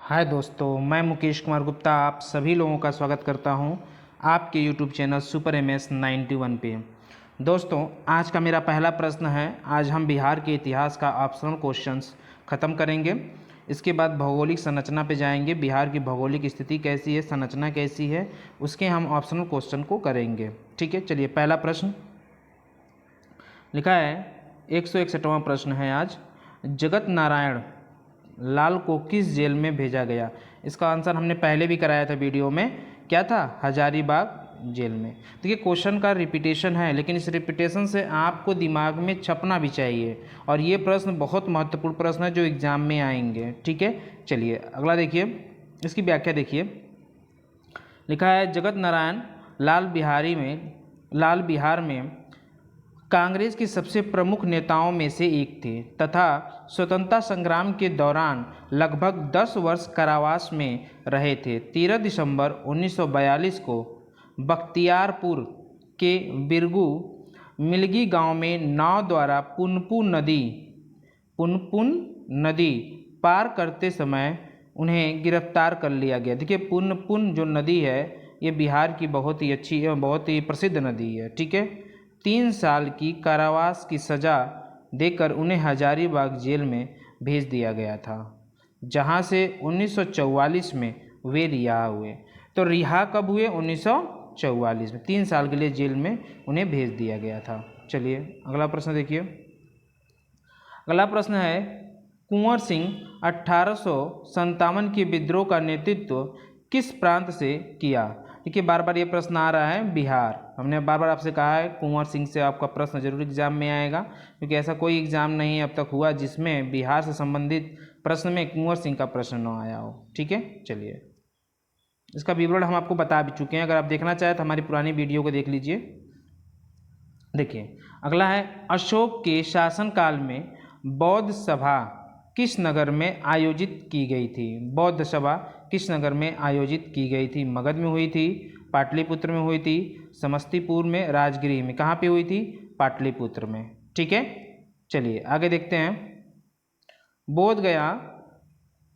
हाय दोस्तों, मैं मुकेश कुमार गुप्ता आप सभी लोगों का स्वागत करता हूं आपके यूट्यूब चैनल सुपर MS 91 पे। दोस्तों, आज का मेरा पहला प्रश्न है। आज हम बिहार के इतिहास का ऑप्शनल क्वेश्चंस ख़त्म करेंगे। इसके बाद भौगोलिक संरचना पे जाएंगे। बिहार की भौगोलिक स्थिति कैसी है, संरचना कैसी है, उसके हम ऑप्शनल क्वेश्चन को करेंगे। ठीक है, चलिए पहला प्रश्न लिखा है। 161वां प्रश्न है आज। जगत नारायण लाल को किस जेल में भेजा गया? इसका आंसर हमने पहले भी कराया था वीडियो में। क्या था? हजारीबाग जेल में। देखिए, क्वेश्चन का रिपीटेशन है, लेकिन इस रिपीटेशन से आपको दिमाग में छपना भी चाहिए, और ये प्रश्न बहुत महत्वपूर्ण प्रश्न है जो एग्जाम में आएंगे। ठीक है, चलिए अगला देखिए, इसकी व्याख्या देखिए। लिखा है, जगत नारायण लाल बिहार में कांग्रेस के सबसे प्रमुख नेताओं में से एक थे तथा स्वतंत्रता संग्राम के दौरान लगभग 10 वर्ष कारावास में रहे थे। 13 दिसंबर 1942 को बख्तियारपुर के बिरगू मिलगी गांव में नाव द्वारा पुनपुन नदी पार करते समय उन्हें गिरफ्तार कर लिया गया। देखिए, पुनपुन जो नदी है ये बिहार की बहुत ही अच्छी बहुत ही प्रसिद्ध नदी है। ठीक है, 3 साल की कारावास की सज़ा देकर उन्हें हजारीबाग जेल में भेज दिया गया था, जहां से 1944 में वे रिहा हुए। तो रिहा कब हुए? 1944 में। 3 साल के लिए जेल में उन्हें भेज दिया गया था। चलिए अगला प्रश्न देखिए। अगला प्रश्न है, कुंवर सिंह 1857 के विद्रोह का नेतृत्व किस प्रांत से किया? देखिए, बार बार ये प्रश्न आ रहा है बिहार। हमने बार बार आपसे कहा है कुंवर सिंह से आपका प्रश्न जरूर एग्जाम में आएगा, क्योंकि ऐसा कोई एग्जाम नहीं अब तक हुआ जिसमें बिहार से संबंधित प्रश्न में कुंवर सिंह का प्रश्न न आया हो। ठीक है, चलिए इसका विवरण हम आपको बता भी चुके हैं। अगर आप देखना चाहें तो हमारी पुरानी वीडियो को देख लीजिए। देखिए, अगला है, अशोक के शासनकाल में बौद्ध सभा किस नगर में आयोजित की गई थी? बौद्ध सभा किस नगर में आयोजित की गई थी? मगध में हुई थी, पाटलिपुत्र में हुई थी, समस्तीपुर में, राजगिरी में। कहाँ पे हुई थी? पाटलिपुत्र में। ठीक है, चलिए आगे देखते हैं। बोध गया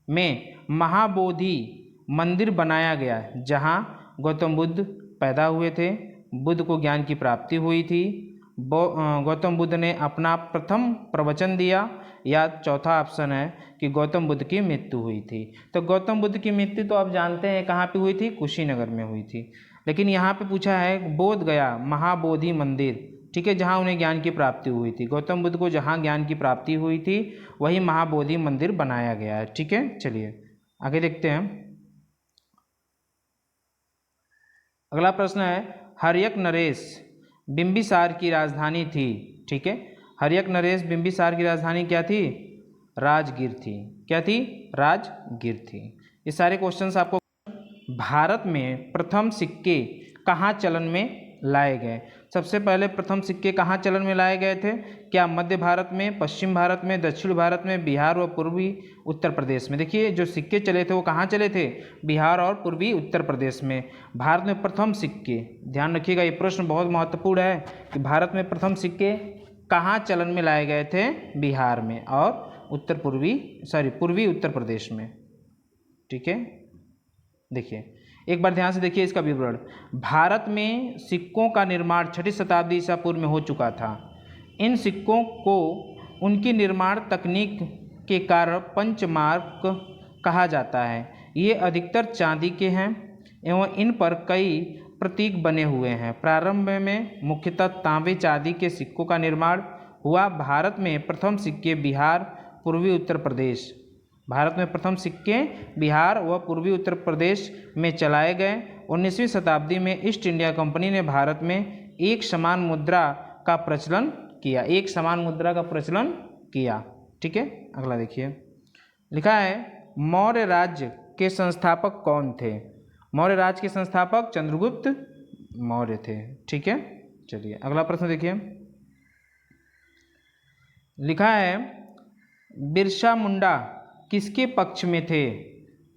में महाबोधि मंदिर बनाया गया, जहाँ गौतम बुद्ध पैदा हुए थे। बुद्ध को ज्ञान की प्राप्ति हुई थी। गौतम बुद्ध ने अपना प्रथम प्रवचन दिया, या चौथा ऑप्शन है कि गौतम बुद्ध की मृत्यु हुई थी। तो गौतम बुद्ध की मृत्यु तो आप जानते हैं कहाँ पे हुई थी? कुशीनगर में हुई थी। लेकिन यहाँ पे पूछा है बोध गया महाबोधि मंदिर, ठीक है, जहाँ उन्हें ज्ञान की प्राप्ति हुई थी। गौतम बुद्ध को जहाँ ज्ञान की प्राप्ति हुई थी वही महाबोधि मंदिर बनाया गया है। ठीक है, चलिए आगे देखते हैं। अगला प्रश्न है, हर्यक नरेश बिंबिसार की राजधानी थी। ठीक है, हर्यक नरेश बिंबिसार की राजधानी क्या थी? राजगीर थी। क्या थी? राजगीर थी। ये सारे क्वेश्चंस आपको। भारत में प्रथम सिक्के कहाँ चलन में लाए गए? सबसे पहले प्रथम सिक्के कहाँ चलन में लाए गए थे? क्या मध्य भारत में, पश्चिम भारत में, दक्षिण भारत में, बिहार व पूर्वी उत्तर प्रदेश में? देखिए, जो सिक्के चले थे वो कहाँ चले थे? बिहार और पूर्वी उत्तर प्रदेश में। भारत में प्रथम सिक्के, ध्यान रखिएगा ये प्रश्न बहुत महत्वपूर्ण है कि भारत में प्रथम सिक्के कहाँ चलन में लाए गए थे? बिहार में और पूर्वी उत्तर प्रदेश में। ठीक है, देखिए एक बार ध्यान से देखिए इसका विवरण। भारत में सिक्कों का निर्माण 6वीं शताब्दी ईसा पूर्व में हो चुका था। इन सिक्कों को उनकी निर्माण तकनीक के कारण पंचमार्क कहा जाता है। ये अधिकतर चांदी के हैं एवं इन पर कई प्रतीक बने हुए हैं। प्रारंभ में मुख्यतः तांबे चांदी के सिक्कों का निर्माण हुआ। भारत में प्रथम सिक्के बिहार, पूर्वी उत्तर प्रदेश, भारत में प्रथम सिक्के बिहार व पूर्वी उत्तर प्रदेश में चलाए गए। 19वीं शताब्दी में ईस्ट इंडिया कंपनी ने भारत में एक समान मुद्रा का प्रचलन किया। ठीक है, अगला देखिए। लिखा है, मौर्य राज्य के संस्थापक कौन थे? मौर्य राज्य के संस्थापक चंद्रगुप्त मौर्य थे। ठीक है, चलिए अगला प्रश्न देखिए। लिखा है, बिरसा मुंडा किसके पक्ष में थे?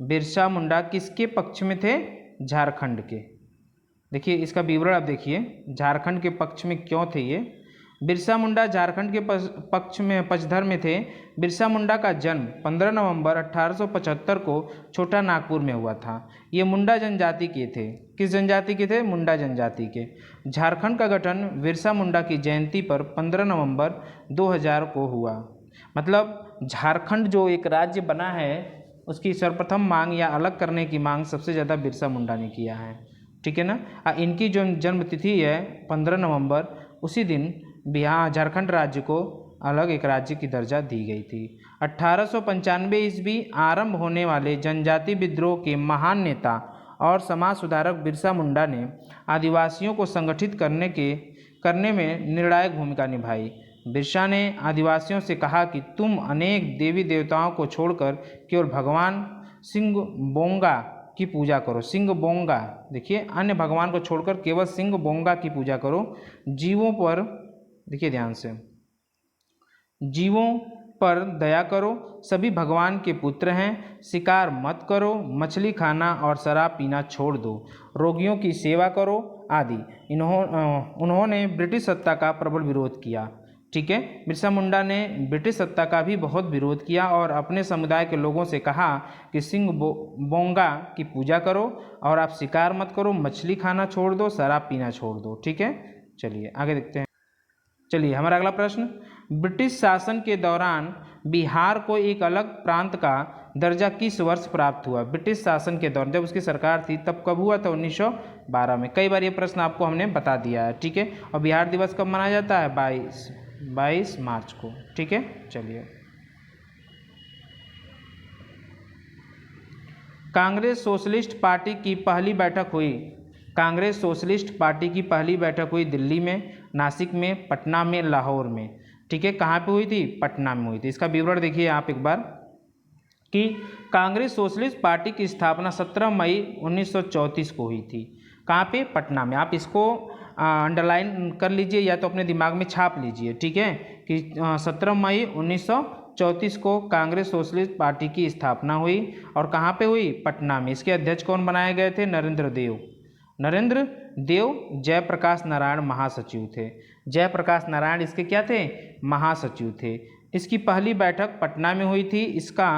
बिरसा मुंडा किसके पक्ष में थे? झारखंड के। देखिए इसका विवरण आप देखिए, झारखंड के पक्ष में क्यों थे ये? बिरसा मुंडा झारखंड के पक्ष में पक्षधर में थे। बिरसा मुंडा का जन्म 15 नवंबर 1875 को छोटा नागपुर में हुआ था। ये मुंडा जनजाति के थे। किस जनजाति के थे? मुंडा जनजाति के। झारखंड का गठन बिरसा मुंडा की जयंती पर 15 नवंबर 2000 को हुआ। मतलब झारखंड जो एक राज्य बना है उसकी सर्वप्रथम मांग या अलग करने की मांग सबसे ज़्यादा बिरसा मुंडा ने किया है। ठीक है ना। इनकी जो जन्म तिथि है 15 नवंबर, उसी दिन बिहार झारखंड राज्य को अलग एक राज्य की दर्जा दी गई थी। 1895 ईस्वी आरंभ होने वाले जनजाति विद्रोह के महान नेता और समाज सुधारक बिरसा मुंडा ने आदिवासियों को संगठित करने में निर्णायक भूमिका निभाई। बिरसा ने आदिवासियों से कहा कि तुम अनेक देवी देवताओं को छोड़कर केवल भगवान सिंह बोंगा की पूजा करो। सिंह बोंगा, देखिए, अन्य भगवान को छोड़कर केवल सिंह बोंगा की पूजा करो। जीवों पर, देखिए ध्यान से, जीवों पर दया करो, सभी भगवान के पुत्र हैं। शिकार मत करो, मछली खाना और शराब पीना छोड़ दो, रोगियों की सेवा करो आदि। उन्होंने ब्रिटिश सत्ता का प्रबल विरोध किया। ठीक है, बिरसा मुंडा ने ब्रिटिश सत्ता का भी बहुत विरोध किया और अपने समुदाय के लोगों से कहा कि सिंह बोंगा की पूजा करो और आप शिकार मत करो, मछली खाना छोड़ दो, शराब पीना छोड़ दो। ठीक है, चलिए आगे देखते हैं। चलिए हमारा अगला प्रश्न, ब्रिटिश शासन के दौरान बिहार को एक अलग प्रांत का दर्जा किस वर्ष प्राप्त हुआ? ब्रिटिश शासन के दौरान जब उसकी सरकार थी तब कब हुआ था? 1912 में। कई बार ये प्रश्न आपको हमने बता दिया है। ठीक है, और बिहार दिवस कब मनाया जाता है? 22 मार्च को। ठीक है, चलिए। कांग्रेस सोशलिस्ट पार्टी की पहली बैठक हुई। कांग्रेस सोशलिस्ट पार्टी की पहली बैठक हुई दिल्ली में, नासिक में, पटना में, लाहौर में। ठीक है, कहाँ पे हुई थी? पटना में हुई थी। इसका विवरण देखिए आप एक बार कि कांग्रेस सोशलिस्ट पार्टी की स्थापना 17 मई 1934 को हुई थी। कहाँ पे? पटना में। आप इसको अंडरलाइन कर लीजिए या तो अपने दिमाग में छाप लीजिए। ठीक है, कि 17 मई 1934 को कांग्रेस सोशलिस्ट पार्टी की स्थापना हुई और कहाँ पे हुई? पटना में। इसके अध्यक्ष कौन बनाए गए थे? नरेंद्र देव जयप्रकाश नारायण महासचिव थे। जयप्रकाश नारायण इसके क्या थे? महासचिव थे। इसकी पहली बैठक पटना में हुई थी। इसका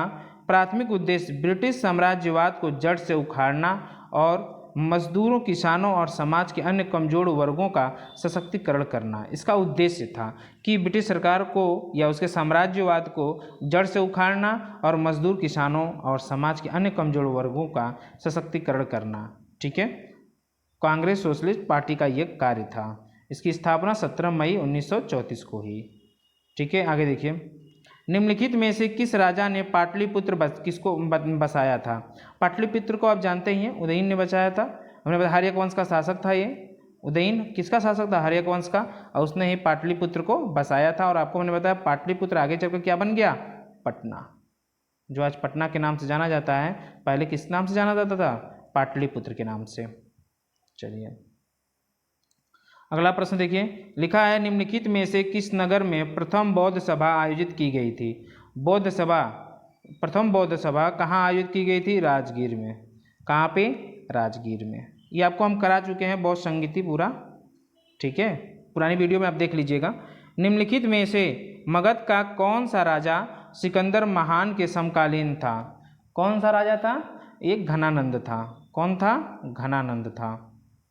प्राथमिक उद्देश्य ब्रिटिश साम्राज्यवाद को जड़ से उखाड़ना और मजदूरों, किसानों और समाज के अन्य कमजोर वर्गों का सशक्तिकरण करना। इसका उद्देश्य था कि ब्रिटिश सरकार को या उसके साम्राज्यवाद को जड़ से उखाड़ना और मजदूर, किसानों और समाज के अन्य कमजोर वर्गों का सशक्तिकरण करना। ठीक है, कांग्रेस सोशलिस्ट पार्टी का यह कार्य था। इसकी स्थापना 17 मई 1934 को हुई। ठीक है, आगे देखिए। निम्नलिखित में से किस राजा ने पाटलिपुत्र किसको बसाया था? पाटलिपुत्र को आप जानते ही हैं, उदयन ने बसाया था। हमने बताया हर्यक वंश का शासक था ये। उदयन किसका शासक था? हर्यक वंश का। और उसने ही पाटलिपुत्र को बसाया था। और आपको मैंने बताया पाटलिपुत्र आगे चलकर क्या बन गया? पटना, जो आज पटना के नाम से जाना जाता है, पहले किस नाम से जाना जाता था? पाटलिपुत्र के नाम से। चलिए अगला प्रश्न देखिए, लिखा है निम्नलिखित में से किस नगर में प्रथम बौद्ध सभा आयोजित की गई थी? प्रथम बौद्ध सभा कहाँ आयोजित की गई थी? राजगीर में। कहाँ पे? राजगीर में। ये आपको हम करा चुके हैं बौद्ध संगीति पूरा। ठीक है, पुरानी वीडियो में आप देख लीजिएगा। निम्नलिखित में से मगध का कौन सा राजा सिकंदर महान के समकालीन था? कौन सा राजा था? एक घनानंद था। कौन था? घनानंद था।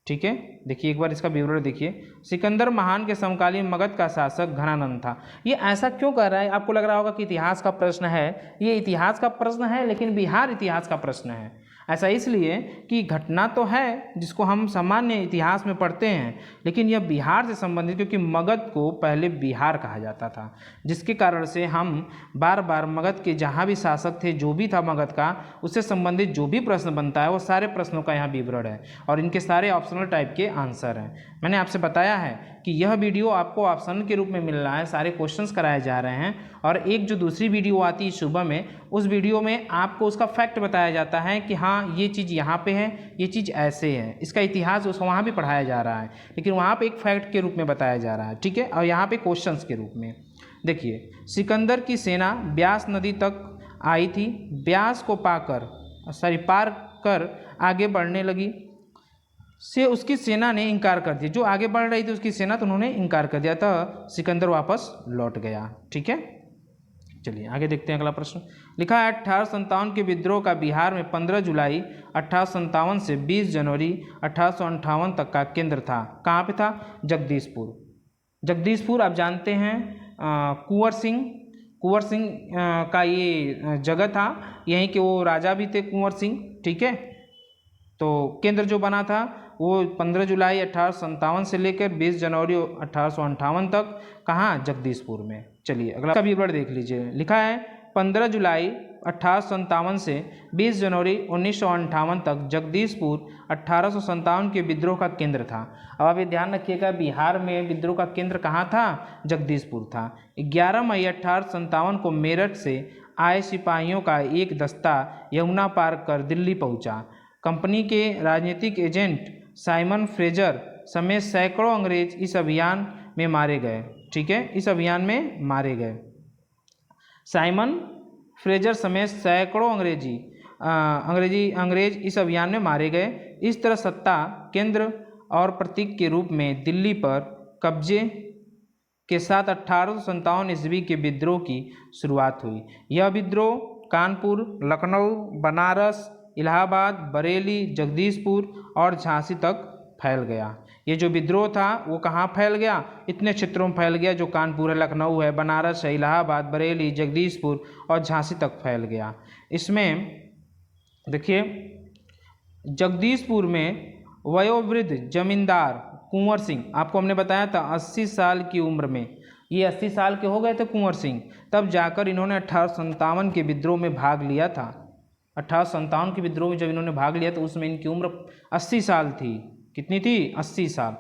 ठीक है, देखिए एक बार इसका विवरण देखिए। सिकंदर महान के समकालीन मगध का शासक घनानंद था। ये ऐसा क्यों कर रहा है? आपको लग रहा होगा कि इतिहास का प्रश्न है। ये इतिहास का प्रश्न है, लेकिन बिहार इतिहास का प्रश्न है। ऐसा इसलिए कि घटना तो है जिसको हम सामान्य इतिहास में पढ़ते हैं, लेकिन यह बिहार से संबंधित, क्योंकि मगध को पहले बिहार कहा जाता था, जिसके कारण से हम बार बार मगध के जहाँ भी शासक थे, जो भी था मगध का, उससे संबंधित जो भी प्रश्न बनता है वो सारे प्रश्नों का यहाँ विवरण है और इनके सारे ऑप्शनल टाइप के आंसर हैं। मैंने आपसे बताया है कि यह वीडियो आपको ऑप्शन के रूप में मिल रहा है, सारे क्वेश्चंस कराए जा रहे हैं। और एक जो दूसरी वीडियो आती है सुबह में, उस वीडियो में आपको उसका फैक्ट बताया जाता है कि हाँ ये चीज़ यहाँ पे है, ये चीज़ ऐसे है। इसका इतिहास उसको वहाँ भी पढ़ाया जा रहा है, लेकिन वहाँ पे एक फैक्ट के रूप में बताया जा रहा है। ठीक है, और यहाँ पे क्वेश्चंस के रूप में देखिए, सिकंदर की सेना ब्यास नदी तक आई थी। ब्यास को पार कर आगे बढ़ने लगी। से उसकी सेना ने इनकार कर दिया। जो आगे बढ़ रही थी उसकी सेना, तो उन्होंने इनकार कर दिया था, सिकंदर वापस लौट गया। ठीक है, चलिए आगे देखते हैं अगला प्रश्न। लिखा है 1857 के विद्रोह का बिहार में 15 जुलाई 1857 से 20 जनवरी 1858 तक का केंद्र था। कहाँ पे था? जगदीशपुर। जगदीशपुर आप जानते हैं कुंवर सिंह का ये जगह था, यहीं के वो राजा भी थे कुंवर सिंह। ठीक है, तो केंद्र जो बना था वो 15 जुलाई 1857 से लेकर 20 जनवरी 1858 तक, कहाँ? जगदीशपुर में। चलिए अगला का विवरण देख लीजिए। लिखा है 15 जुलाई 1857 से 20 जनवरी 1958 तक जगदीशपुर 1857 के विद्रोह का केंद्र था। अब आप ये ध्यान रखिएगा, बिहार में विद्रोह का केंद्र कहाँ था? जगदीशपुर था। 11 मई 1857 को मेरठ से आए सिपाहियों का एक दस्ता यमुना पार कर दिल्ली पहुँचा। कंपनी के राजनीतिक एजेंट साइमन फ्रेजर समेत सैकड़ों अंग्रेज इस अभियान में मारे गए। ठीक है, इस अभियान में मारे गए। साइमन फ्रेजर समेत सैकड़ों अंग्रेज इस अभियान में मारे गए। इस तरह सत्ता केंद्र और प्रतीक के रूप में दिल्ली पर कब्जे के साथ 1857 ईस्वी के विद्रोह की शुरुआत हुई। यह विद्रोह कानपुर, लखनऊ, बनारस, इलाहाबाद, बरेली, जगदीशपुर और झांसी तक फैल गया। ये जो विद्रोह था वो कहाँ फैल गया? इतने क्षेत्रों में फैल गया, जो कानपुर है, लखनऊ है, बनारस है, इलाहाबाद, बरेली, जगदीशपुर और झांसी तक फैल गया। इसमें देखिए जगदीशपुर में वयोवृद्ध जमींदार कुंवर सिंह, आपको हमने बताया था 80 साल की उम्र में, ये 80 साल के हो गए थे कुंवर सिंह, तब जाकर इन्होंने 1857 के विद्रोह में भाग लिया था। 1857 के विद्रोह में जब इन्होंने भाग लिया तो उसमें इनकी उम्र 80 साल थी। कितनी थी? 80 साल।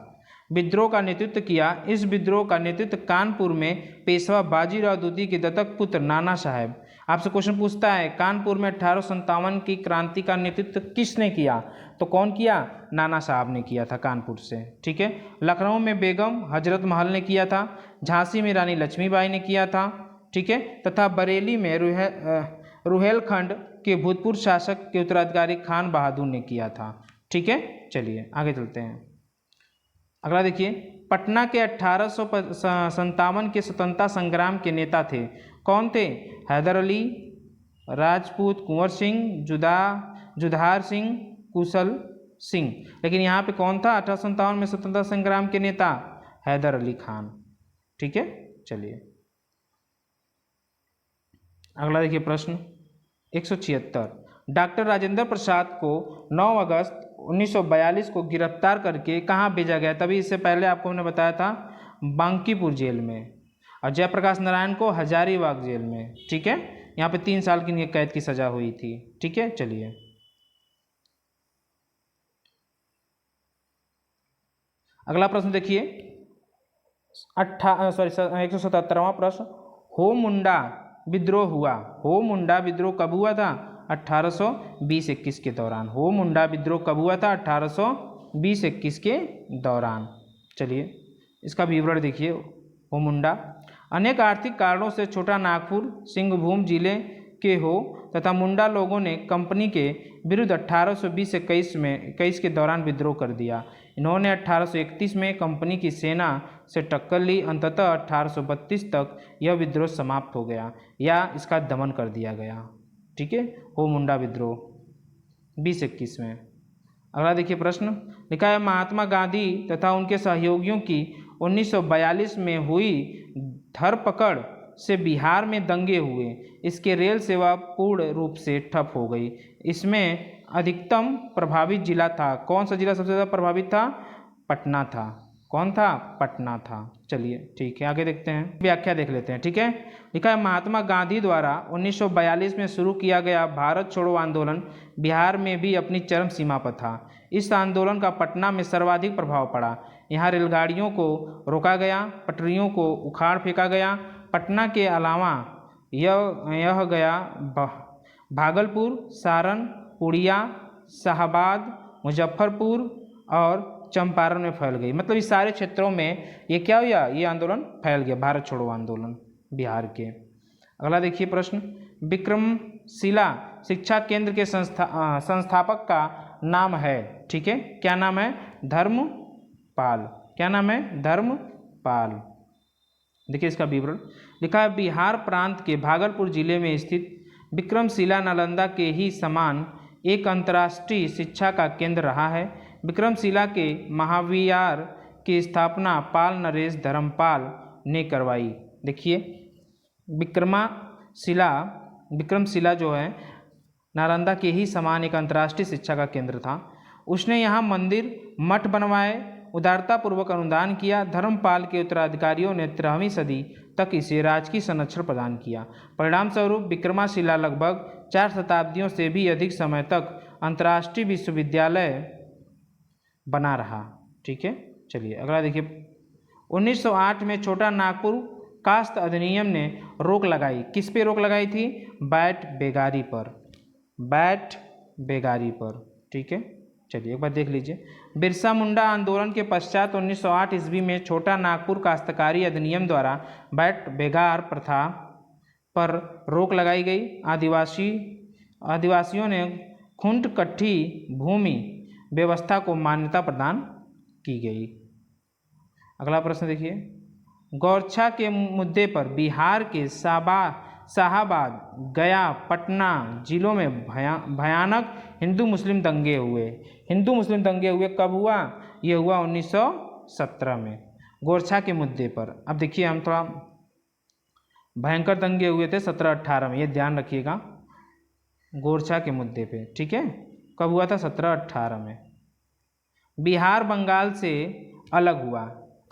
विद्रोह का नेतृत्व किया। इस विद्रोह का नेतृत्व कानपुर में पेशवा बाजीराव द्वितीय के दत्तक पुत्र नाना साहब। आपसे क्वेश्चन पूछता है कानपुर में 1857 की क्रांति का नेतृत्व किसने किया? तो कौन किया? नाना साहब ने किया था कानपुर से। ठीक है, लखनऊ में बेगम हजरत महल ने किया था, झांसी में रानी लक्ष्मीबाई ने किया था। ठीक है, तथा बरेली में रुहेलखंड के भूतपूर्व शासक के उत्तराधिकारी खान बहादुर ने किया था। ठीक है, चलिए आगे चलते हैं। अगला देखिए, पटना के 1857 के स्वतंत्रता संग्राम के नेता थे। कौन थे? हैदर अली, राजपूत कुंवर सिंह, जुधार सिंह, कुशल सिंह। लेकिन यहाँ पे कौन था 1857 में स्वतंत्रता संग्राम के नेता? हैदर अली खान। ठीक है, चलिए अगला देखिए प्रश्न 176। डॉक्टर राजेंद्र प्रसाद को 9 अगस्त 1942 को गिरफ्तार करके कहाँ भेजा गया? तभी इससे पहले आपको हमने बताया था बांकीपुर जेल में, और जयप्रकाश नारायण को हजारीबाग जेल में। ठीक है, यहाँ पे 3 साल की कैद की सजा हुई थी। ठीक है, चलिए अगला प्रश्न देखिए 177वां प्रश्न। हो मुंडा विद्रोह हुआ। हो मुंडा विद्रोह कब हुआ था? 1820-21 के दौरान। हो मुंडा विद्रोह कब हुआ था? 1820-21 के दौरान। चलिए इसका विवरण देखिए। हो मुंडा अनेक आर्थिक कारणों से छोटा नागपुर सिंहभूम जिले के हो तथा मुंडा लोगों ने कंपनी के विरुद्ध 1820-21 के दौरान विद्रोह कर दिया। इन्होंने 1831 में कंपनी की सेना से टक्कर ली। अंततः 1832 तक यह विद्रोह समाप्त हो गया या इसका दमन कर दिया गया। ठीक है, हो मुंडा विद्रोह 20-21 में। अगला देखिए प्रश्न लिखा है महात्मा गांधी तथा उनके सहयोगियों की 1942 में हुई धरपकड़ से बिहार में दंगे हुए। इसके रेल सेवा पूर्ण रूप से ठप हो गई। इसमें अधिकतम प्रभावित जिला था। कौन सा जिला सबसे ज़्यादा प्रभावित था? पटना था। कौन था? पटना था। चलिए ठीक है, आगे देखते हैं, व्याख्या देख लेते हैं। ठीक है, लिखा है महात्मा गांधी द्वारा 1942 में शुरू किया गया भारत छोड़ो आंदोलन बिहार में भी अपनी चरम सीमा पर था। इस आंदोलन का पटना में सर्वाधिक प्रभाव पड़ा। यहाँ रेलगाड़ियों को रोका गया, पटरियों को उखाड़ फेंका गया। पटना के अलावा यह गया भागलपुर, सारण, पूर्णिया, शाहाबाद, मुजफ्फरपुर और चंपारण में फैल गई। मतलब इस सारे क्षेत्रों में ये क्या हुआ? ये आंदोलन फैल गया, भारत छोड़ो आंदोलन बिहार के। अगला देखिए प्रश्न विक्रमशिला शिक्षा केंद्र के संस्थापक का नाम है। ठीक है, क्या नाम है? धर्मपाल। क्या नाम है? धर्मपाल। देखिए इसका विवरण लिखा है, बिहार प्रांत के भागलपुर जिले में स्थित विक्रमशिला नालंदा के ही समान एक अंतर्राष्ट्रीय शिक्षा का केंद्र रहा है। विक्रमशिला के महाविहार की स्थापना पाल नरेश धर्मपाल ने करवाई। देखिए विक्रमशिला जो है नालंदा के ही समान एक अंतर्राष्ट्रीय शिक्षा का केंद्र था। उसने यहाँ मंदिर मठ बनवाए, उदारतापूर्वक अनुदान किया। धर्मपाल के उत्तराधिकारियों ने 13वीं सदी तक इसे राजकीय संरक्षण प्रदान किया। परिणाम स्वरूप विक्रमशिला लगभग 4 शताब्दियों से भी अधिक समय तक अंतर्राष्ट्रीय विश्वविद्यालय बना रहा। ठीक है, चलिए अगला देखिए। 1908 में छोटा नागपुर कास्त अधिनियम ने रोक लगाई। किस पे रोक लगाई थी? बैट बेगारी पर। बैट बेगारी पर। ठीक है, चलिए एक बार देख लीजिए। बिरसा मुंडा आंदोलन के पश्चात 1908 ईस्वी में छोटा नागपुर काश्तकारी अधिनियम द्वारा बैट बेगार प्रथा पर रोक लगाई गई। आदिवासियों ने खुंट कट्ठी भूमि व्यवस्था को मान्यता प्रदान की गई। अगला प्रश्न देखिए। गौरछा के मुद्दे पर बिहार के शाहाबाद, गया, पटना जिलों में भयानक हिंदू मुस्लिम दंगे हुए। हिंदू मुस्लिम दंगे हुए कब हुआ? ये हुआ 1917 में गोरछा के मुद्दे पर। अब देखिए हम थोड़ा भयंकर दंगे हुए थे 17-18 में, ये ध्यान रखिएगा गोरछा के मुद्दे पे। ठीक है, कब हुआ था? 17-18 में। बिहार बंगाल से अलग हुआ।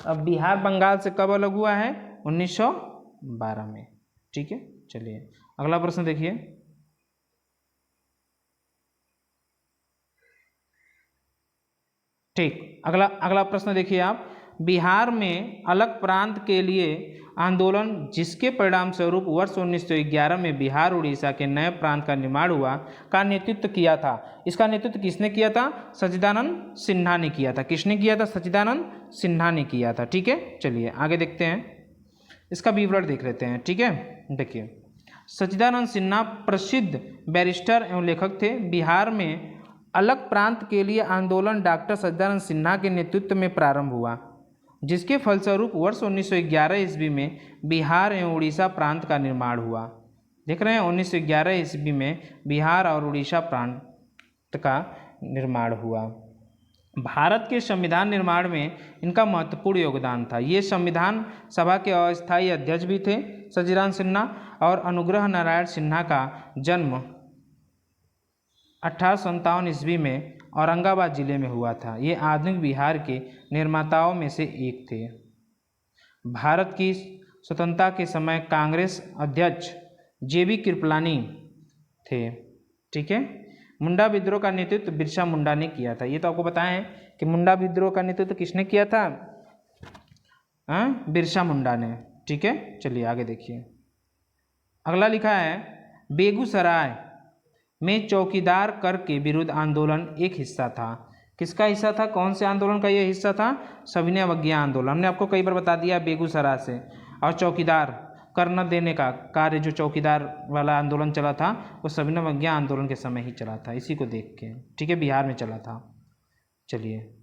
अब बिहार बंगाल से कब अलग हुआ है? 1912 में। ठीक है, चलिए अगला प्रश्न देखिए। ठीक, अगला प्रश्न देखिए आप। बिहार में अलग प्रांत के लिए आंदोलन जिसके परिणाम स्वरूप वर्ष 1911 में बिहार उड़ीसा के नए प्रांत का निर्माण हुआ का नेतृत्व किया था। इसका नेतृत्व किसने किया था? सच्चिदानंद सिन्हा ने किया था। किसने किया था? सच्चिदानंद सिन्हा ने किया था। ठीक है, चलिए आगे देखते हैं, इसका विवरण देख लेते हैं। ठीक है, देखिए सच्चिदानंद सिन्हा प्रसिद्ध बैरिस्टर एवं लेखक थे। बिहार में अलग प्रांत के लिए आंदोलन डॉक्टर सच्चिदानंद सिन्हा के नेतृत्व में प्रारंभ हुआ, जिसके फलस्वरूप वर्ष 1911 ईस्वी में बिहार एवं उड़ीसा प्रांत का निर्माण हुआ। देख रहे हैं 1911 ईस्वी में बिहार और उड़ीसा प्रांत का निर्माण हुआ। भारत के संविधान निर्माण में इनका महत्वपूर्ण योगदान था। ये संविधान सभा के अस्थायी अध्यक्ष भी थे सच्चिदानंद सिन्हा, और अनुग्रह नारायण सिन्हा का जन्म 1857 ईस्वी में औरंगाबाद जिले में हुआ था। ये आधुनिक बिहार के निर्माताओं में से एक थे। भारत की स्वतंत्रता के समय कांग्रेस अध्यक्ष JB कृपलानी थे। ठीक है, मुंडा विद्रोह का नेतृत्व बिरसा मुंडा ने किया था। ये तो आपको बताया है कि मुंडा विद्रोह का नेतृत्व किसने किया था? बिरसा मुंडा ने। ठीक है, चलिए आगे देखिए। अगला लिखा है, बेगूसराय में चौकीदार कर के विरुद्ध आंदोलन एक हिस्सा था। किसका हिस्सा था? कौन से आंदोलन का यह हिस्सा था? सविनय अवज्ञा आंदोलन। हमने आपको कई बार बता दिया बेगूसराय से। और चौकीदार कर न देने का कार्य, जो चौकीदार वाला आंदोलन चला था वो सविनय अवज्ञा आंदोलन के समय ही चला था, इसी को देख के। ठीक है, बिहार में चला था। चलिए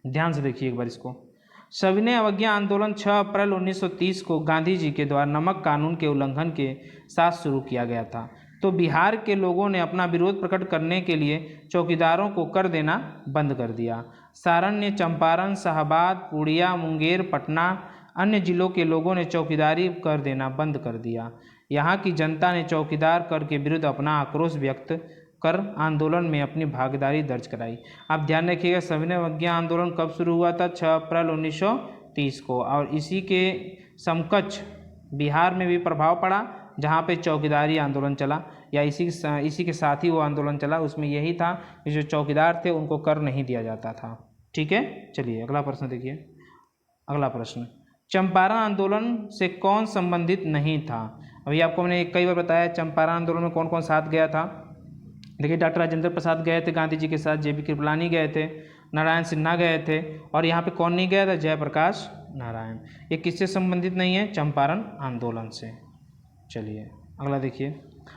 ध्यान से देखिए एक बार इसको। सविनय अवज्ञा आंदोलन 6 अप्रैल 1930 को गांधी जी के द्वारा नमक कानून के उल्लंघन के साथ शुरू किया गया था। तो बिहार के लोगों ने अपना विरोध प्रकट करने के लिए चौकीदारों को कर देना बंद कर दिया। सारण ने चंपारण, शाहाबाद, पूर्णिया, मुंगेर, पटना अन्य जिलों के लोगों ने चौकीदारी कर देना बंद कर दिया। यहाँ की जनता ने चौकीदार कर के विरुद्ध अपना आक्रोश व्यक्त कर आंदोलन में अपनी भागीदारी दर्ज कराई। आप ध्यान रखिएगा, सविनय अवज्ञा आंदोलन कब शुरू हुआ था? 6 अप्रैल 1930 को। और इसी के समकक्ष बिहार में भी प्रभाव पड़ा, जहाँ पे चौकीदारी आंदोलन चला, या इसी के साथ ही वो आंदोलन चला। उसमें यही था कि जो चौकीदार थे उनको कर नहीं दिया जाता था। ठीक है, चलिए अगला प्रश्न देखिए। अगला प्रश्न, चंपारण आंदोलन से कौन संबंधित नहीं था? अभी आपको मैंने कई बार बताया चंपारण आंदोलन में कौन कौन साथ गया था। देखिए डॉक्टर राजेंद्र प्रसाद गए थे गांधी जी के साथ, JB कृपलानी गए थे, नारायण सिन्हा गए थे, और यहाँ पे कौन नहीं गया था? जयप्रकाश नारायण। ये किससे संबंधित नहीं है? चंपारण आंदोलन से। चलिए अगला देखिए।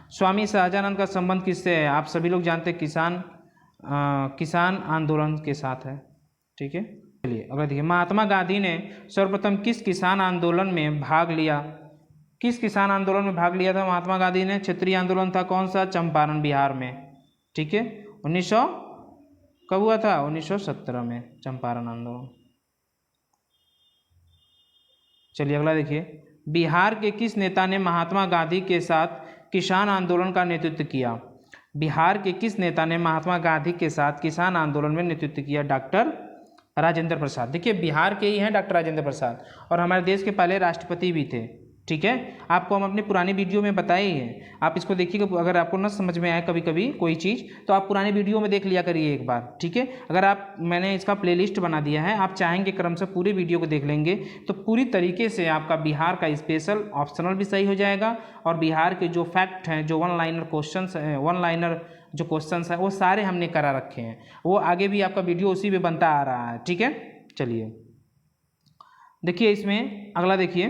स्वामी सहजानंद का संबंध किससे है? आप सभी लोग जानते हैं किसान आंदोलन के साथ है। ठीक है, चलिए अगला देखिए, महात्मा गांधी ने सर्वप्रथम किस किसान आंदोलन में भाग लिया? किस किसान आंदोलन में भाग लिया था महात्मा गांधी ने? क्षेत्रीय आंदोलन था कौन सा? चंपारण, बिहार में। ठीक है, 1900 कब हुआ था? 1917 में चंपारण आंदोलन। चलिए अगला देखिए, बिहार के किस नेता ने महात्मा गांधी के साथ किसान आंदोलन का नेतृत्व किया? बिहार के किस नेता ने महात्मा गांधी के साथ किसान आंदोलन में नेतृत्व किया? डॉक्टर राजेंद्र प्रसाद। देखिए बिहार के ही हैं डॉक्टर राजेंद्र प्रसाद, और हमारे देश के पहले राष्ट्रपति भी थे। ठीक है, आपको हम अपनी पुरानी वीडियो में बताए ही हैं, आप इसको देखिएगा। अगर आपको न समझ में आए कभी कभी कोई चीज़, तो आप पुरानी वीडियो में देख लिया करिए एक बार। ठीक है, अगर मैंने इसका प्लेलिस्ट बना दिया है, आप चाहेंगे क्रम से पूरे वीडियो को देख लेंगे तो पूरी तरीके से आपका बिहार का स्पेशल ऑप्शनल भी सही हो जाएगा, और बिहार के जो फैक्ट हैं, जो वन लाइनर जो क्वेश्चंस हैं, वो सारे हमने करा रखे हैं। वो आगे भी आपका वीडियो उसी में बनता आ रहा है। ठीक है, चलिए देखिए इसमें अगला देखिए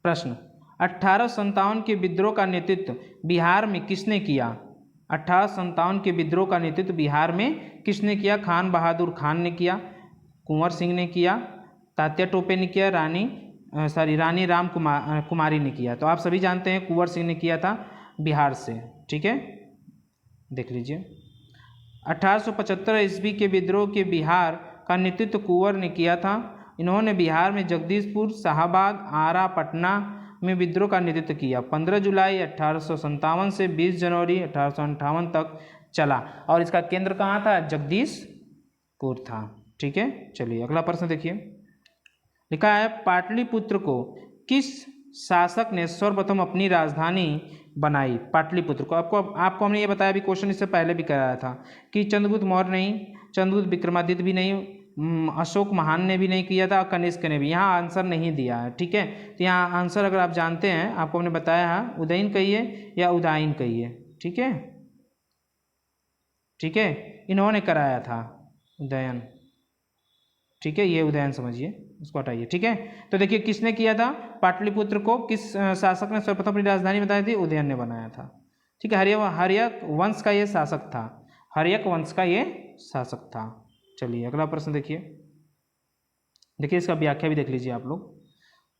प्रश्न, 1857 के विद्रोह का नेतृत्व बिहार में किसने किया? 1857 के विद्रोह का नेतृत्व बिहार में किसने किया? खान बहादुर खान ने किया, कुंवर सिंह ने किया, तात्या टोपे ने किया, रानी राम कुमारी ने किया। तो आप सभी जानते हैं कुंवर सिंह ने किया था बिहार से। ठीक है, देख लीजिए, 1875 ईस्वी के विद्रोह के बिहार का नेतृत्व कुंवर ने किया था। इन्होंने बिहार में जगदीशपुर, शाहाबाद, आरा, पटना में विद्रोह का नेतृत्व किया। 15 जुलाई 1857 से 20 जनवरी 1858 तक चला, और इसका केंद्र कहाँ था? जगदीशपुर था। ठीक है, चलिए अगला प्रश्न देखिए, लिखा है पाटलिपुत्र को किस शासक ने सर्वप्रथम अपनी राजधानी बनाई? पाटलिपुत्र को आपको हमने ये बताया, भी क्वेश्चन इससे पहले भी कराया था कि चंद्रगुप्त मौर्य नहीं, चंद्रगुप्त विक्रमादित्य भी नहीं, अशोक महान ने भी नहीं किया था, और कनिष्क ने भी। यहाँ आंसर नहीं दिया है। ठीक है, तो यहाँ आंसर अगर आप जानते हैं, आपको हमने बताया है, उदयन कहिए या उदायन कहिए। ठीक है, ठीक है, इन्होंने कराया था उदयन। ठीक है, ये उदयन समझिए, उसको हटाइए। ठीक है, तो देखिए किसने किया था? पाटलिपुत्र को किस शासक ने सर्वप्रथम अपनी राजधानी बताई थी? उदयन ने बनाया था। ठीक है, हर्यक वंश का ये शासक था, हर्यक वंश का ये शासक था। चलिए अगला प्रश्न देखिए, इसका व्याख्या भी देख लीजिए आप लोग।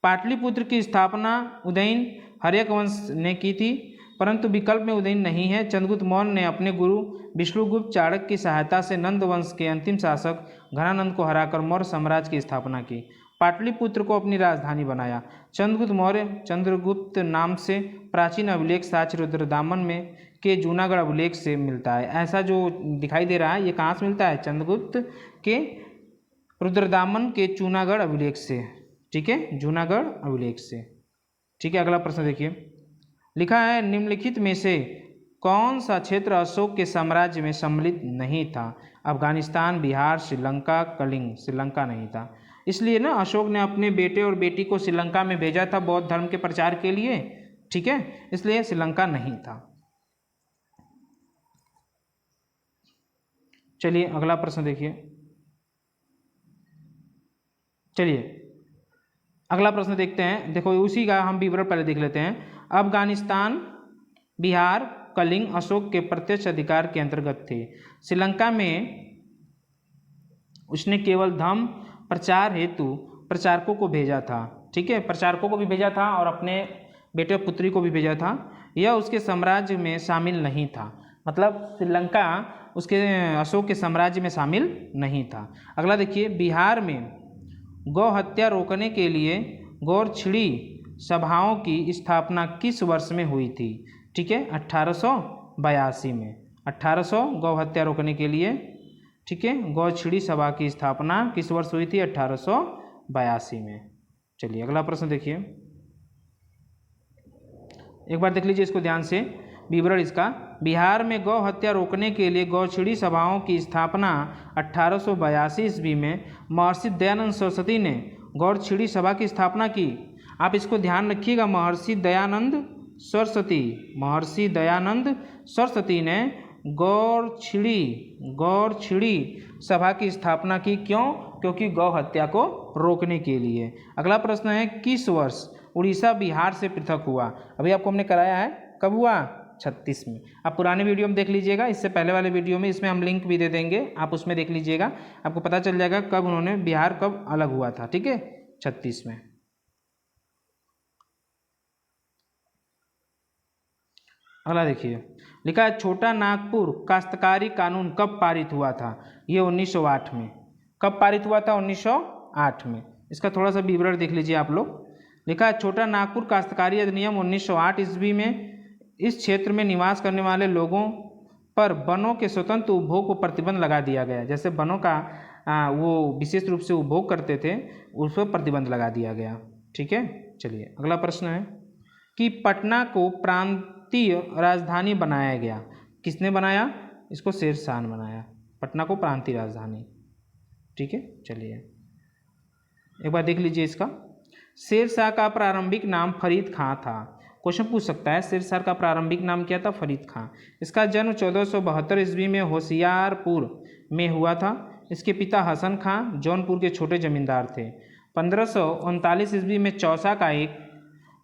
पाटलिपुत्र की स्थापना उदयन हर्यक वंश ने की थी, परंतु विकल्प में उदयन नहीं है। चंद्रगुप्त मौर्य ने अपने गुरु विष्णुगुप्त चाणक्य की सहायता से नंद वंश के अंतिम शासक घनानंद को हराकर मौर्य साम्राज्य की स्थापना की, पाटलिपुत्र को अपनी राजधानी बनाया। चंद्रगुप्त मौर्य चंद्रगुप्त नाम से प्राचीन अभिलेख साक्ष्य रुद्रदामन में के जूनागढ़ अभिलेख से मिलता है। ऐसा जो दिखाई दे रहा है, ये कहाँ से मिलता है? चंद्रगुप्त के रुद्रदामन के जूनागढ़ अभिलेख से। ठीक है, जूनागढ़ अभिलेख से। ठीक है, अगला प्रश्न देखिए, लिखा है निम्नलिखित में से कौन सा क्षेत्र अशोक के साम्राज्य में सम्मिलित नहीं था? अफगानिस्तान, बिहार, श्रीलंका, कलिंग। श्रीलंका नहीं था, इसलिए ना अशोक ने अपने बेटे और बेटी को श्रीलंका में भेजा था बौद्ध धर्म के प्रचार के लिए। ठीक है, इसलिए श्रीलंका नहीं था। चलिए अगला प्रश्न देखिए, चलिए अगला प्रश्न देखते हैं। देखो उसी का हम विवरण पहले देख लेते हैं। अफगानिस्तान, बिहार, कलिंग अशोक के प्रत्यक्ष अधिकार के अंतर्गत थे। श्रीलंका में उसने केवल धर्म प्रचार हेतु प्रचारकों को भेजा था। ठीक है, प्रचारकों को भी भेजा था और अपने बेटे और पुत्री को भी भेजा था। यह उसके साम्राज्य में शामिल नहीं था, मतलब श्रीलंका उसके अशोक के साम्राज्य में शामिल नहीं था। अगला देखिए, बिहार में गौ हत्या रोकने के लिए गौरछिड़ी सभाओं की स्थापना किस वर्ष में हुई थी? ठीक है, 1882 में। 1800 गौ हत्या रोकने के लिए, ठीक है, गौछिड़ी सभा की स्थापना किस वर्ष हुई थी? 1882 में। चलिए अगला प्रश्न देखिए, एक बार देख लीजिए इसको ध्यान से, विवरण इसका। बिहार में गौ हत्या रोकने के लिए गौछिड़ी सभाओं की स्थापना 1882 ईस्वी में महर्षि दयानंद सरस्वती ने गौछिड़ी सभा की स्थापना की। आप इसको ध्यान रखिएगा, महर्षि दयानंद सरस्वती ने गौरछिड़ी सभा की स्थापना की। क्यों? क्योंकि गौ हत्या को रोकने के लिए। अगला प्रश्न है, किस वर्ष उड़ीसा बिहार से पृथक हुआ? अभी आपको हमने कराया है कब हुआ? 36 में। आप पुराने वीडियो में देख लीजिएगा, इससे पहले वाले वीडियो में, इसमें हम लिंक भी दे देंगे, आप उसमें देख लीजिएगा, आपको पता चल जाएगा कब उन्होंने बिहार कब अलग हुआ था। ठीक है, 36 में। अगला देखिए, लिखा है छोटा नागपुर काश्तकारी कानून कब पारित हुआ था? ये 1908 में। कब पारित हुआ था? 1908 में। इसका थोड़ा सा विवरण देख लीजिए आप लोग। लिखा है छोटा नागपुर काश्तकारी अधिनियम 1908 ईस्वी में इस क्षेत्र में निवास करने वाले लोगों पर वनों के स्वतंत्र उपभोग को प्रतिबंध लगा दिया गया। जैसे वनों का वो विशेष रूप से उपभोग करते थे, उस पर प्रतिबंध लगा दिया गया। ठीक है, चलिए अगला प्रश्न है कि पटना को प्रांतीय राजधानी बनाया गया। किसने बनाया? इसको शेरशाह ने बनाया, पटना को प्रांतीय राजधानी। ठीक है, चलिए एक बार देख लीजिए इसका। शेरशाह का प्रारंभिक नाम फरीद खां था। क्वेश्चन पूछ सकता है शेरशाह का प्रारंभिक नाम क्या था? फरीद खां। इसका जन्म 1472 ईस्वी में होशियारपुर में हुआ था। इसके पिता हसन खां जौनपुर के छोटे जमींदार थे। 1539 ईस्वी में चौसा का एक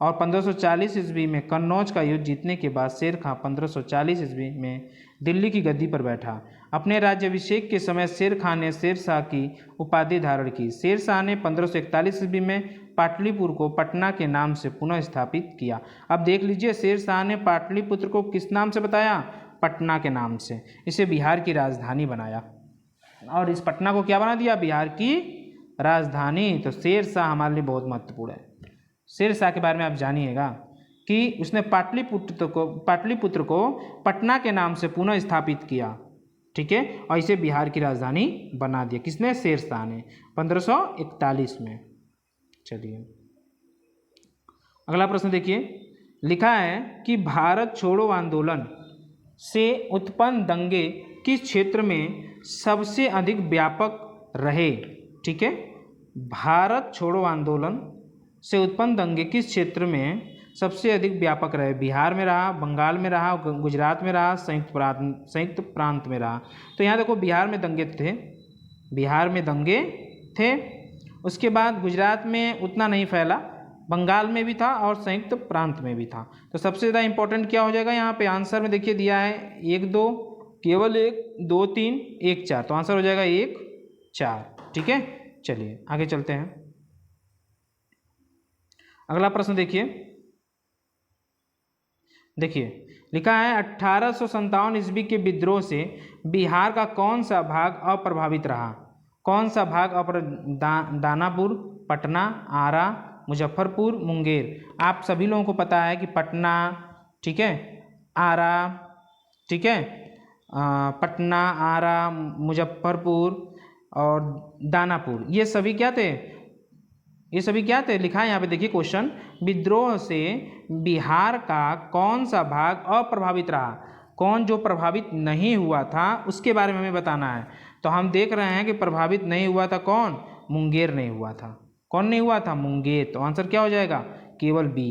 और 1540 ईस्वी में कन्नौज का युद्ध जीतने के बाद शेर खां 1540 ईस्वी में दिल्ली की गद्दी पर बैठा। अपने राज्याभिषेक के समय शेर खां ने शेरशाह की उपाधि धारण की। शेरशाह ने 1541 ईस्वी में पाटलिपुत्र को पटना के नाम से पुनः स्थापित किया। अब देख लीजिए, शेरशाह ने पाटलिपुत्र को किस नाम से बताया? पटना के नाम से। इसे बिहार की राजधानी बनाया और इस पटना को क्या बना दिया? बिहार की राजधानी। तो शेरशाह हमारे लिए बहुत महत्वपूर्ण है। शेरशाह के बारे में आप जानिएगा कि उसने पाटलिपुत्र को पटना के नाम से पुनः स्थापित किया। ठीक है, और इसे बिहार की राजधानी बना दिया। किसने? शेरशाह ने, 1541 में। चलिए अगला प्रश्न देखिए, लिखा है कि भारत छोड़ो आंदोलन से उत्पन्न दंगे किस क्षेत्र में सबसे अधिक व्यापक रहे? ठीक है, भारत छोड़ो आंदोलन से उत्पन्न दंगे किस क्षेत्र में सबसे अधिक व्यापक रहे? बिहार में रहा, बंगाल में रहा, गुजरात में रहा, संयुक्त प्रांत में रहा। तो यहाँ देखो, बिहार में दंगे थे, बिहार में दंगे थे। उसके बाद गुजरात में उतना नहीं फैला, बंगाल में भी था और संयुक्त प्रांत में भी था। तो सबसे ज़्यादा इंपॉर्टेंट क्या हो जाएगा यहाँ पे? आंसर में देखिए दिया है 1 2, केवल 1 2 3 1 4, तो आंसर हो जाएगा 1 4। ठीक है, चलिए आगे चलते हैं। अगला प्रश्न देखिए, लिखा है 1857 ईस्वी के विद्रोह से बिहार का कौन सा भाग अप्रभावित रहा? कौन सा भाग दानापुर, पटना, आरा, मुजफ्फरपुर, मुंगेर। आप सभी लोगों को पता है कि पटना, ठीक है, आरा, ठीक है, पटना, आरा, मुजफ्फरपुर और दानापुर, ये सभी क्या थे? ये सभी क्या थे? लिखा है यहाँ पे देखिए क्वेश्चन, विद्रोह से बिहार का कौन सा भाग अप्रभावित रहा? कौन जो प्रभावित नहीं हुआ था उसके बारे में हमें बताना है। तो हम देख रहे हैं कि प्रभावित नहीं हुआ था कौन? मुंगेर नहीं हुआ था। कौन नहीं हुआ था? मुंगेर। तो आंसर क्या हो जाएगा? केवल बी।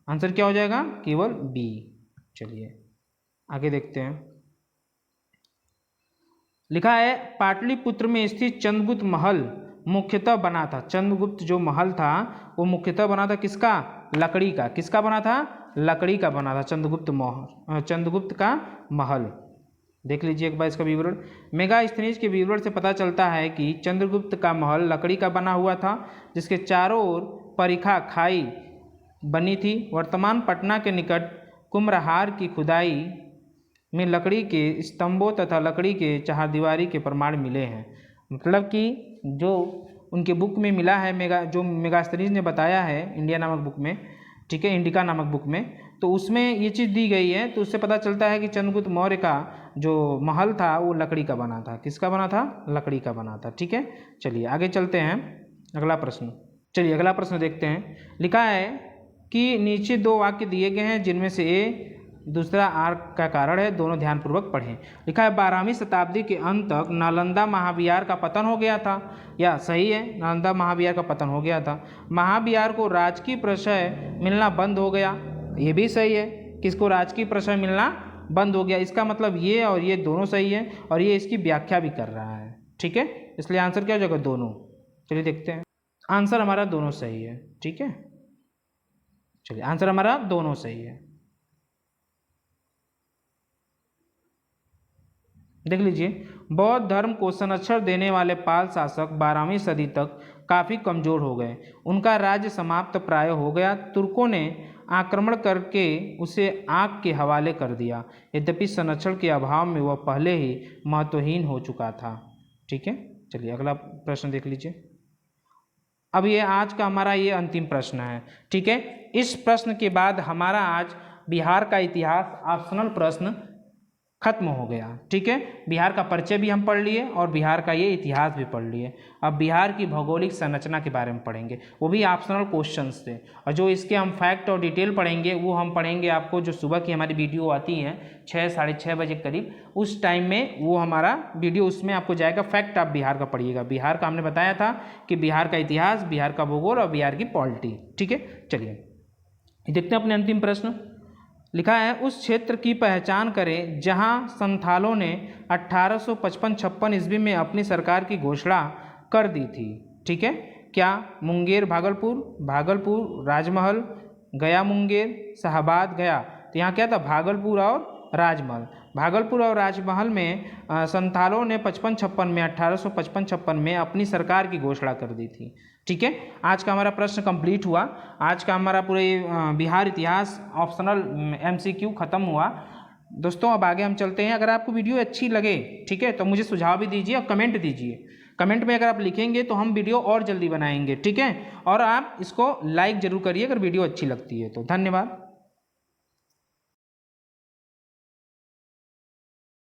आंसर क्या हो जाएगा? केवल बी। चलिए आगे देखते हैं। लिखा है पाटलिपुत्र में स्थित चंद्रगुप्त महल मुख्यतः बना था। चंद्रगुप्त जो महल था वो मुख्यतः बना था किसका? लकड़ी का। किसका बना था? लकड़ी का बना था चंद्रगुप्त का महल। देख लीजिए एक बार इसका विवरण। मेगास्थनीज के विवरण से पता चलता है कि चंद्रगुप्त का महल लकड़ी का बना हुआ था, जिसके चारों ओर परिखा खाई बनी थी। वर्तमान पटना के निकट कुम्हरार की खुदाई में लकड़ी के स्तंभों तथा लकड़ी के चहारदीवारी के प्रमाण मिले हैं। मतलब कि जो उनके बुक में मिला है, जो मेगास्थनीज ने बताया है इंडिया नामक बुक में, ठीक है, इंडिका नामक बुक में, तो उसमें ये चीज़ दी गई है। तो उससे पता चलता है कि चंद्रगुप्त मौर्य का जो महल था वो लकड़ी का बना था। किसका बना था? लकड़ी का बना था। ठीक है, चलिए आगे चलते हैं। अगला प्रश्न, चलिए अगला प्रश्न देखते हैं। लिखा है कि नीचे 2 वाक्य दिए गए हैं, जिनमें से ए दूसरा आर का कारण है, दोनों ध्यानपूर्वक पढ़ें। लिखा है 12वीं शताब्दी के अंत तक नालंदा महाविहार का पतन हो गया था। या सही है, नालंदा महाविहार का पतन हो गया था। महाविहार को राजकीय प्रशय मिलना बंद हो गया। ये भी सही है, किसको राजकीय प्रशय मिलना बंद हो गया। इसका मतलब ये और ये दोनों सही है, और ये इसकी व्याख्या भी कर रहा है। ठीक है, इसलिए आंसर क्या हो जाएगा? दोनों। चलिए देखते हैं। आंसर हमारा दोनों सही है। ठीक है, चलिए आंसर हमारा दोनों सही है। देख लीजिए, बौद्ध धर्म को संरक्षण देने वाले पाल शासक 12वीं सदी तक काफ़ी कमज़ोर हो गए। उनका राज्य समाप्त प्राय हो गया। तुर्कों ने आक्रमण करके उसे आग के हवाले कर दिया। यद्यपि संरक्षण के अभाव में वह पहले ही महत्वहीन हो चुका था। ठीक है, चलिए अगला प्रश्न देख लीजिए। अब ये आज का हमारा ये अंतिम प्रश्न है। ठीक है, इस प्रश्न के बाद हमारा आज बिहार का इतिहास ऑप्शनल प्रश्न खत्म हो गया। ठीक है, बिहार का परिचय भी हम पढ़ लिए और बिहार का ये इतिहास भी पढ़ लिए। अब बिहार की भौगोलिक संरचना के बारे में पढ़ेंगे, वो भी ऑप्शनल क्वेश्चंस थे। और जो इसके हम फैक्ट और डिटेल पढ़ेंगे वो हम पढ़ेंगे आपको जो सुबह की हमारी वीडियो आती हैं 6 साढ़े 6 बजे करीब, उस टाइम में वो हमारा वीडियो उसमें आपको जाएगा। फैक्ट आप बिहार का पढ़िएगा। बिहार का हमने बताया था कि बिहार का इतिहास, बिहार का भूगोल और बिहार की पॉलिटी। ठीक है, चलिए देखते हैं अपने अंतिम प्रश्न। लिखा है, उस क्षेत्र की पहचान करें जहां संथालों ने 1855-56 ईस्वी में अपनी सरकार की घोषणा कर दी थी। ठीक है, क्या मुंगेर भागलपुर, भागलपुर राजमहल, गया मुंगेर, शाहबाद गया। तो यहाँ क्या था, भागलपुर और राजमहल। भागलपुर और राजमहल में संथालों ने 55-56 में 1855-56 में अपनी सरकार की घोषणा कर दी थी। ठीक है, आज का हमारा प्रश्न कंप्लीट हुआ। आज का हमारा पूरे बिहार इतिहास ऑप्शनल MCQ खत्म हुआ। दोस्तों अब आगे हम चलते हैं। अगर आपको वीडियो अच्छी लगे, ठीक है, तो मुझे सुझाव भी दीजिए और कमेंट दीजिए। कमेंट में अगर आप लिखेंगे तो हम वीडियो और जल्दी बनाएंगे। ठीक है, और आप इसको लाइक ज़रूर करिए अगर वीडियो अच्छी लगती है तो। धन्यवाद।